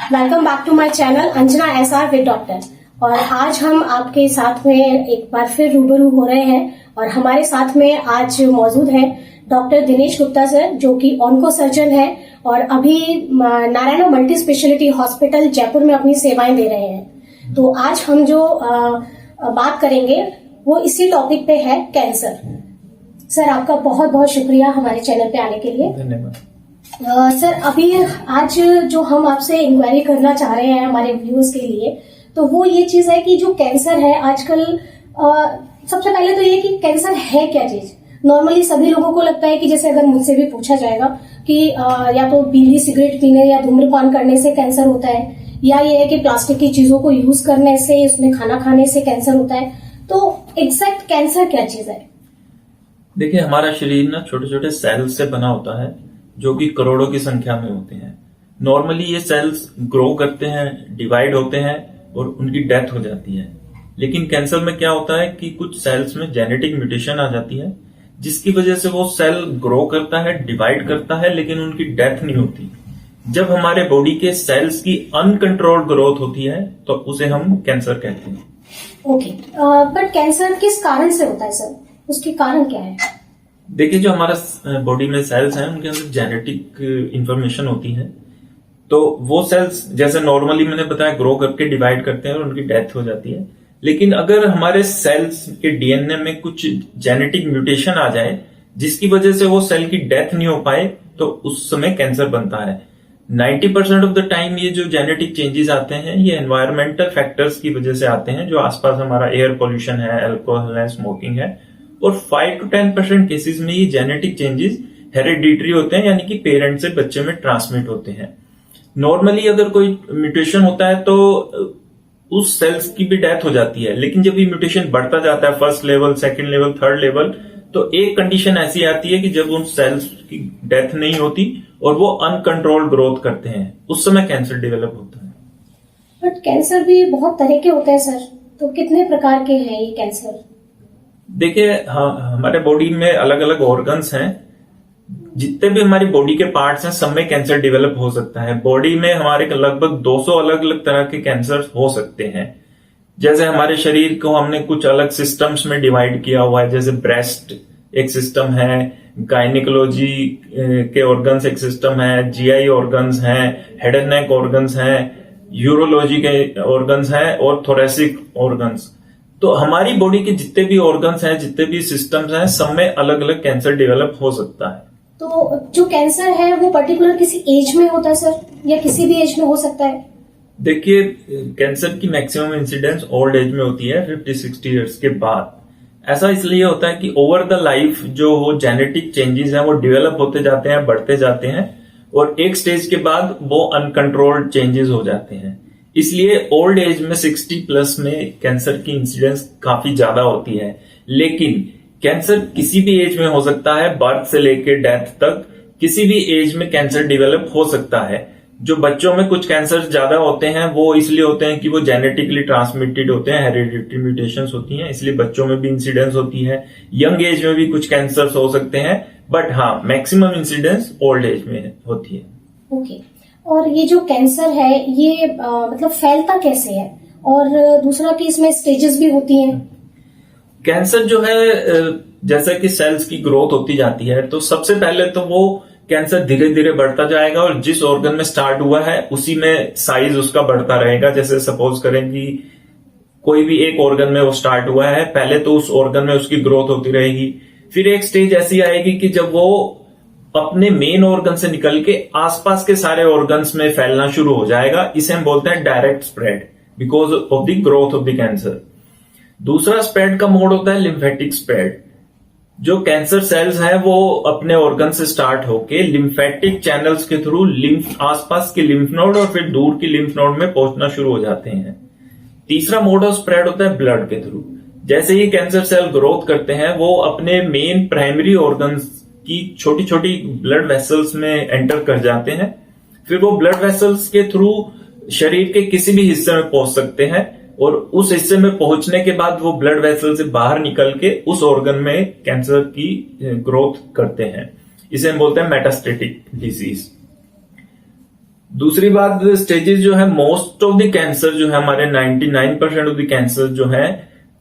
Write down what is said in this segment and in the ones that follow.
Welcome back to my channel Anjana SR with doctor. और आज हम आपके साथ में एक बार फिर रूबरू हो रहे हैं और हमारे साथ में आज मौजूद है डॉक्टर दिनेश गुप्ता सर, जो कि ऑन्को सर्जन है और अभी Narayana multi speciality hospital Jaipur में अपनी सेवाएं दे रहे हैं। तो आज हम जो बात करेंगे वो इसी टॉपिक पे है, कैंसर। सर, आपका बहुत बहुत शुक्रिया हमारे चैनल पे आने के लिए। धन्यवाद। सर, अभी आज जो हम आपसे इंक्वायरी करना चाह रहे हैं हमारे व्यूअर्स के लिए, तो वो ये चीज है कि जो कैंसर है आजकल, सबसे पहले तो ये कि कैंसर है क्या चीज। नॉर्मली सभी लोगों को लगता है कि जैसे अगर मुझसे भी पूछा जाएगा कि या तो बीड़ी सिगरेट पीने या धूम्रपान करने से कैंसर होता है, या ये है कि प्लास्टिक की चीजों को यूज करने से, उसमें खाना खाने से कैंसर होता है। तो एग्जैक्ट कैंसर क्या चीज है? देखिए, हमारा शरीर ना छोटे छोटे सेल्स से बना होता है जो कि करोड़ों की संख्या में होते हैं। नॉर्मली ये सेल्स ग्रो करते हैं, डिवाइड होते हैं और उनकी डेथ हो जाती है। लेकिन कैंसर में क्या होता है कि कुछ सेल्स में जेनेटिक म्यूटेशन आ जाती है, जिसकी वजह से वो सेल ग्रो करता है, डिवाइड करता है, लेकिन उनकी डेथ नहीं होती। जब हमारे बॉडी के सेल्स की अनकंट्रोल्ड ग्रोथ होती है तो उसे हम कैंसर कहते हैं। ओके, बट कैंसर किस कारण से होता है सर? उसके कारण क्या है? देखिए, जो हमारा बॉडी में सेल्स हैं उनके अंदर जेनेटिक इंफॉर्मेशन होती है। तो वो सेल्स जैसे नॉर्मली मैंने बताया ग्रो करके डिवाइड करते हैं और उनकी डेथ हो जाती है। लेकिन अगर हमारे सेल्स के डीएनए में कुछ जेनेटिक म्यूटेशन आ जाए जिसकी वजह से वो सेल की डेथ नहीं हो पाए तो उस समय कैंसर बनता है। 90% ऑफ द टाइम ये जो जेनेटिक चेंजेस आते हैं ये एनवायरमेंटल फैक्टर्स की वजह से आते हैं, जो आसपास हमारा एयर पोल्यूशन है, अल्कोहल है, स्मोकिंग है। और 5 to 10% केसेस में ये जेनेटिक चेंजेस हेरिडिटरी होते हैं, यानी कि पेरेंट से बच्चे में ट्रांसमिट होते हैं। नॉर्मली अगर कोई म्यूटेशन होता है तो उस सेल्स की भी डेथ हो जाती है। लेकिन जब ये म्यूटेशन बढ़ता जाता है, first level, second level, third level, तो एक कंडीशन ऐसी आती है कि जब उन सेल्स की डेथ नहीं होती और वो अनकंट्रोल्ड ग्रोथ करते हैं, उस समय कैंसर डेवलप होता है। बट कैंसर भी बहुत तरह के होते हैं सर, तो कितने प्रकार के हैं ये कैंसर? देखिए, हाँ, हमारे बॉडी में अलग अलग ऑर्गन्स हैं। जितने भी हमारी बॉडी के पार्ट्स हैं सब में कैंसर डेवलप हो सकता है। बॉडी में हमारे लगभग 200 अलग अलग तरह के कैंसर हो सकते हैं। जैसे हमारे शरीर को हमने कुछ अलग सिस्टम्स में डिवाइड किया हुआ है, जैसे ब्रेस्ट एक सिस्टम है, गायनिकोलॉजी के ऑर्गन्स एक सिस्टम है, जीआई ऑर्गन्स हैं, हेड एंड नेक ऑर्गन्स हैं, यूरोलॉजी के ऑर्गन्स हैं और थोरेसिक ऑर्गन्स। तो हमारी बॉडी के जितने भी ऑर्गन्स हैं, जितने भी सिस्टम्स हैं, सब में अलग अलग कैंसर डेवलप हो सकता है। तो जो कैंसर है वो पर्टिकुलर किसी एज में होता है सर, या किसी भी एज में हो सकता है? देखिए, कैंसर की मैक्सिमम इंसिडेंस ओल्ड एज में होती है, 50-60 ईयर्स के बाद। ऐसा इसलिए होता है कि ओवर द लाइफ जो जेनेटिक चेंजेस हैं वो डेवलप होते जाते हैं, बढ़ते जाते हैं और एक स्टेज के बाद वो अनकंट्रोल्ड चेंजेस हो जाते हैं। इसलिए ओल्ड एज में 60 प्लस में कैंसर की इंसिडेंस काफी ज्यादा होती है। लेकिन कैंसर किसी भी एज में हो सकता है, बर्थ से लेकर डेथ तक किसी भी एज में कैंसर डेवलप हो सकता है। जो बच्चों में कुछ कैंसर ज्यादा होते हैं वो इसलिए होते हैं कि वो जेनेटिकली ट्रांसमिटेड होते हैं, हेरिडिटरी म्यूटेशंस होती हैं, इसलिए बच्चों में भी इंसिडेंस होती है। यंग एज में भी कुछ कैंसर हो सकते हैं, बट हाँ, मैक्सिमम इंसिडेंस ओल्ड एज में होती है। ओके, और ये जो कैंसर है ये मतलब फैलता कैसे है, और दूसरा कि इसमें स्टेजेस भी होती हैं? कैंसर जो है, जैसा कि सेल्स की ग्रोथ होती जाती है तो सबसे पहले तो वो कैंसर धीरे धीरे बढ़ता जाएगा और जिस ऑर्गन में स्टार्ट हुआ है उसी में साइज उसका बढ़ता रहेगा। जैसे सपोज करें कि कोई भी एक ऑर्गन में वो स्टार्ट हुआ है, पहले तो उस ऑर्गन में उसकी ग्रोथ होती रहेगी। फिर एक स्टेज ऐसी आएगी कि जब वो अपने मेन ऑर्गन से निकल के आसपास के सारे ऑर्गन्स में फैलना शुरू हो जाएगा। इसे हम बोलते हैं direct spread, because of the growth of the cancer. दूसरा स्प्रेड का मोड होता है लिम्फेटिक स्प्रेड। जो कैंसर सेल्स हैं वो अपने ऑर्गन से स्टार्ट होके लिम्फेटिक चैनल्स के थ्रू आसपास के लिम्फ नोड और फिर दूर की लिम्फ नोड में पहुंचना शुरू हो जाते हैं। तीसरा मोड ऑफ स्प्रेड होता है ब्लड के थ्रू। जैसे ही कैंसर सेल ग्रोथ करते हैं वो अपने मेन प्राइमरी ऑर्गन्स की छोटी छोटी ब्लड वेसल्स में एंटर कर जाते हैं। फिर वो ब्लड वेसल्स के थ्रू शरीर के किसी भी हिस्से में पहुंच सकते हैं और उस हिस्से में पहुंचने के बाद वो ब्लड वेसल से बाहर निकल के उस ऑर्गन में कैंसर की ग्रोथ करते हैं। इसे हम बोलते हैं मेटास्टेटिक डिजीज। दूसरी बात, स्टेजेस जो है, मोस्ट ऑफ द कैंसर जो है हमारे 99% ऑफ द कैंसर जो है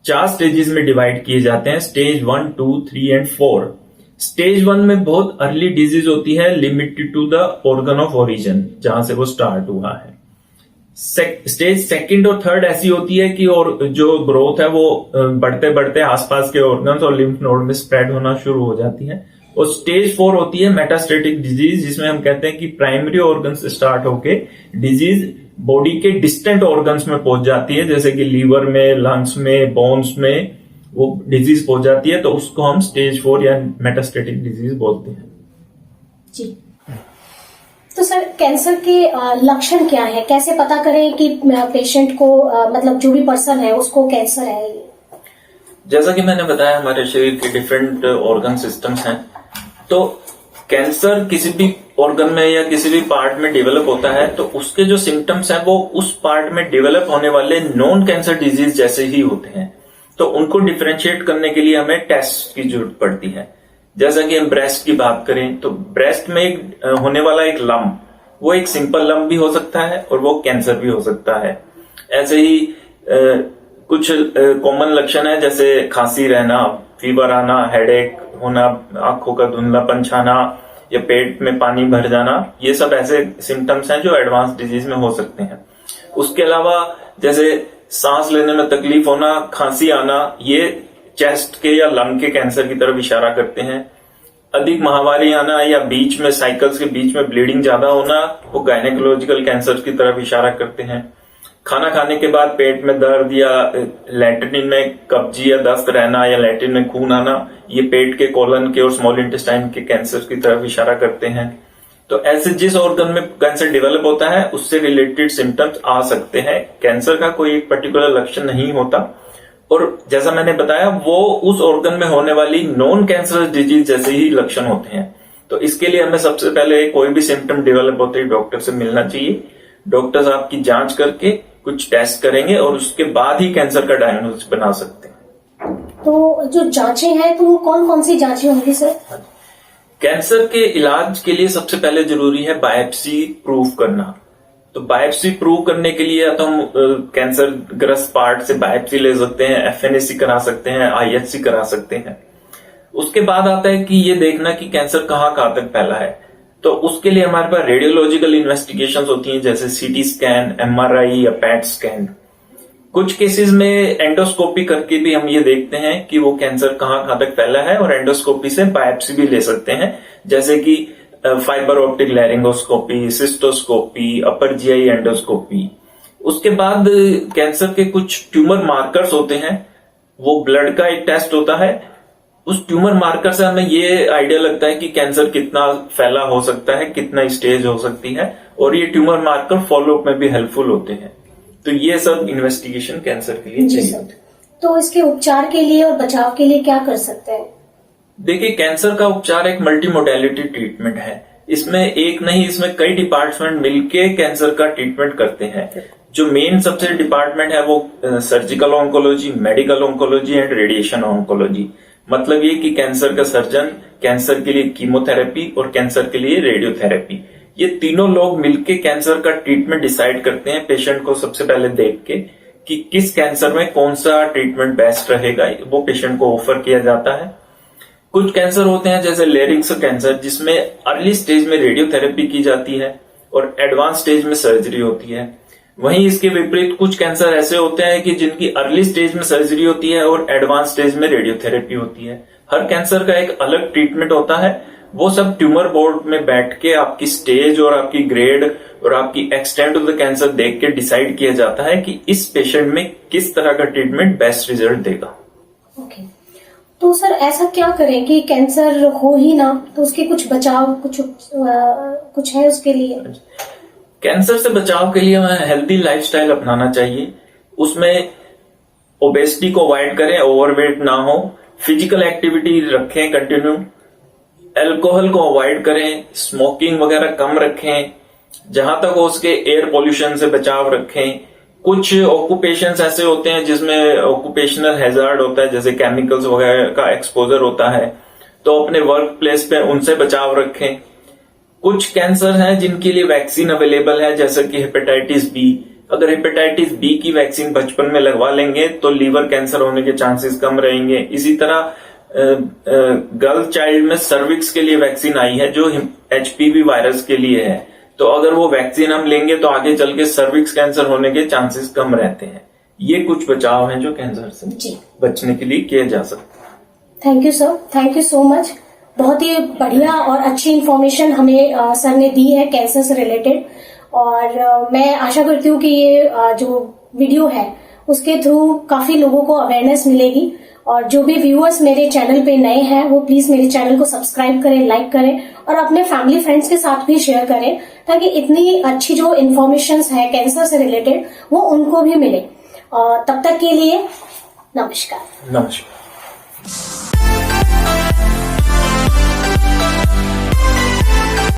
4 स्टेजेस में डिवाइड किए जाते हैं, स्टेज 1, 2, 3 एंड 4। स्टेज 1 में बहुत अर्ली डिजीज होती है, limited to the organ of origin, जहां से वो स्टार्ट हुआ है। स्टेज 2 और 3 ऐसी होती है कि और जो ग्रोथ है वो बढ़ते बढ़ते आसपास के ऑर्गन्स और लिम्फ नोड में स्प्रेड होना शुरू हो जाती है। और स्टेज 4 होती है मेटास्टेटिक डिजीज, जिसमें हम कहते हैं कि प्राइमरी ऑर्गन से स्टार्ट होके डिजीज बॉडी के डिस्टेंट ऑर्गन्स में पहुंच जाती है, जैसे कि लीवर में, लंग्स में, बोन्स में वो डिजीज पहुंच जाती है, तो उसको हम स्टेज 4 या मेटास्टेटिक डिजीज बोलते हैं। जी। तो सर, कैंसर के लक्षण क्या है? कैसे पता करें कि पेशेंट को मतलब जो भी पर्सन है उसको कैंसर है? जैसा कि मैंने बताया, हमारे शरीर के डिफरेंट ऑर्गन सिस्टम्स हैं, तो कैंसर किसी भी ऑर्गन में या किसी भी पार्ट में डेवलप होता है तो उसके जो सिम्टम्स हैं वो उस पार्ट में डेवलप होने वाले नॉन कैंसर डिजीज जैसे ही होते हैं। तो उनको डिफरेंशिएट करने के लिए हमें टेस्ट की जरूरत पड़ती है। जैसा कि हम ब्रेस्ट की बात करें तो ब्रेस्ट में होने वाला एक लम्प, वो एक सिंपल लम्प भी हो सकता है और वो कैंसर भी हो सकता है। ऐसे ही कुछ कॉमन लक्षण है, जैसे खांसी रहना, फीवर आना, हेडेक होना, आंखों का धुंधलापन छाना या पेट में पानी भर जाना, ये सब ऐसे सिम्टम्स हैं जो एडवांस डिजीज में हो सकते हैं। उसके अलावा जैसे सांस लेने में तकलीफ होना, खांसी आना, ये चेस्ट के या लंग के कैंसर की तरफ इशारा करते हैं। अधिक माहवारी आना या बीच में साइकिल्स के बीच में ब्लीडिंग ज्यादा होना, वो गायनेकोलॉजिकल कैंसर की तरफ इशारा करते हैं। खाना खाने के बाद पेट में दर्द या लैट्रिन में कब्जी या दस्त रहना या लैट्रिन में खून आना, ये पेट के, कोलन के और स्मॉल इंटेस्टाइन के कैंसर की तरफ इशारा करते हैं। तो ऐसे जिस ऑर्गन में कैंसर डेवलप होता है उससे रिलेटेड सिम्टम्स आ सकते हैं। कैंसर का कोई एक पर्टिकुलर लक्षण नहीं होता, और जैसा मैंने बताया वो उस ऑर्गन में होने वाली नॉन कैंसरस डिजीज जैसे ही लक्षण होते हैं। तो इसके लिए हमें सबसे पहले कोई भी सिम्टम डेवलप होते ही डॉक्टर से मिलना चाहिए। डॉक्टर्स आपकी जांच करके कुछ टेस्ट करेंगे और उसके बाद ही कैंसर का डायग्नोसिस बना सकते हैं। तो जो जांचें हैं तो वो कौन कौन सी जांचें होंगी सर? कैंसर के इलाज के लिए सबसे पहले जरूरी है बायोप्सी प्रूव करना। तो बायोप्सी प्रूव करने के लिए तो हम कैंसर ग्रस्त पार्ट से बायोप्सी ले सकते हैं, एफएनएसी करा सकते हैं, आईएचसी करा सकते हैं। उसके बाद आता है कि ये देखना कि कैंसर कहाँ तक फैला है। तो उसके लिए हमारे पास रेडियोलॉजिकल इन्वेस्टिगेशंस होती हैं, जैसे सीटी स्कैन, एमआरआई या पैट स्कैन। कुछ केसेस में एंडोस्कोपी करके भी हम ये देखते हैं कि वो कैंसर कहाँ तक फैला है, और एंडोस्कोपी से बायोप्सी भी ले सकते हैं, जैसे कि fibre optic laryngoscopy, cystoscopy, upper GI endoscopy. उसके बाद कैंसर के कुछ ट्यूमर मार्कर्स होते हैं, वो ब्लड का एक टेस्ट होता है। उस ट्यूमर मार्कर से हमें ये आइडिया लगता है कि कैंसर कितना फैला हो सकता है, कितना स्टेज हो सकती है, और ये ट्यूमर मार्कर फॉलोअप में भी हेल्पफुल होते हैं। तो ये सब इन्वेस्टिगेशन कैंसर के लिए चाहिए। तो इसके उपचार के लिए और बचाव के लिए क्या कर सकते हैं? देखिए, कैंसर का उपचार एक मल्टी मोडेलिटी ट्रीटमेंट है। इसमें एक नहीं, इसमें कई डिपार्टमेंट मिलके कैंसर का ट्रीटमेंट करते हैं। जो मेन सबसे डिपार्टमेंट है वो surgical oncology, medical oncology and radiation oncology. मतलब ये कि कैंसर का सर्जन, कैंसर के लिए कीमोथेरेपी और कैंसर के लिए रेडियोथेरेपी, ये तीनों लोग मिलके कैंसर का ट्रीटमेंट डिसाइड करते हैं। पेशेंट को सबसे पहले देख के कि किस कैंसर में कौन सा ट्रीटमेंट बेस्ट रहेगा, वो पेशेंट को ऑफर किया जाता है। कुछ कैंसर होते हैं जैसे लेरिंक्स कैंसर, जिसमें अर्ली स्टेज में रेडियोथेरेपी की जाती है और एडवांस स्टेज में सर्जरी होती है। वहीं इसके विपरीत कुछ कैंसर ऐसे होते हैं कि जिनकी अर्ली स्टेज में सर्जरी होती है और एडवांस स्टेज में रेडियोथेरेपी होती है। हर कैंसर का एक अलग ट्रीटमेंट होता है। वो सब ट्यूमर बोर्ड में बैठ के आपकी स्टेज और आपकी ग्रेड और आपकी एक्सटेंट ऑफ द कैंसर देख के डिसाइड किया जाता है कि इस पेशेंट में किस तरह का ट्रीटमेंट बेस्ट रिजल्ट देगा। ओके। तो सर, ऐसा क्या करें कि कैंसर हो ही ना, तो उसके कुछ बचाव कुछ है उसके लिए? कैंसर से बचाव के लिए हमें हेल्दी लाइफस्टाइल अपनाना चाहिए। उसमें ओबेसिटी को अवॉइड करें, ओवरवेट ना हो, फिजिकल एक्टिविटी रखें कंटिन्यू, अल्कोहल को अवॉइड करें, स्मोकिंग वगैरह कम रखें, जहां तक हो उसके एयर पोल्यूशन से बचाव रखें। कुछ ऑक्यूपेशंस ऐसे होते हैं जिसमें ऑक्यूपेशनल हैजार्ड होता है, जैसे केमिकल्स वगैरह का एक्सपोजर होता है, तो अपने वर्क प्लेस पे उनसे बचाव रखें। कुछ कैंसर हैं जिनके लिए वैक्सीन अवेलेबल है, जैसे कि हेपेटाइटिस बी। अगर हेपेटाइटिस बी की वैक्सीन बचपन में लगवा लेंगे तो लीवर कैंसर होने के चांसेस कम रहेंगे। इसी तरह गर्ल चाइल्ड में सर्विक्स के लिए वैक्सीन आई है जो एचपीवी वायरस के लिए है, तो अगर वो वैक्सीन हम लेंगे तो आगे चल के सर्विक्स कैंसर होने के चांसेस कम रहते हैं। ये कुछ बचाव हैं जो कैंसर से बचने के लिए किए जा सकते हैं। Thank you sir, thank you so much. बहुत ही बढ़िया और अच्छी इन्फॉर्मेशन हमें सर ने दी है कैंसर से रिलेटेड, और मैं आशा करती हूँ कि ये जो वीडियो है उसके थ्रू काफी लोगों को अवेयरनेस मिलेगी। और जो भी व्यूअर्स मेरे चैनल पे नए हैं वो प्लीज मेरे चैनल को सब्सक्राइब करें, लाइक करें और अपने फैमिली फ्रेंड्स के साथ भी शेयर करें, ताकि इतनी अच्छी जो इन्फॉर्मेशन है कैंसर से रिलेटेड वो उनको भी मिले। और तब तक के लिए नमस्कार। नमस्कार।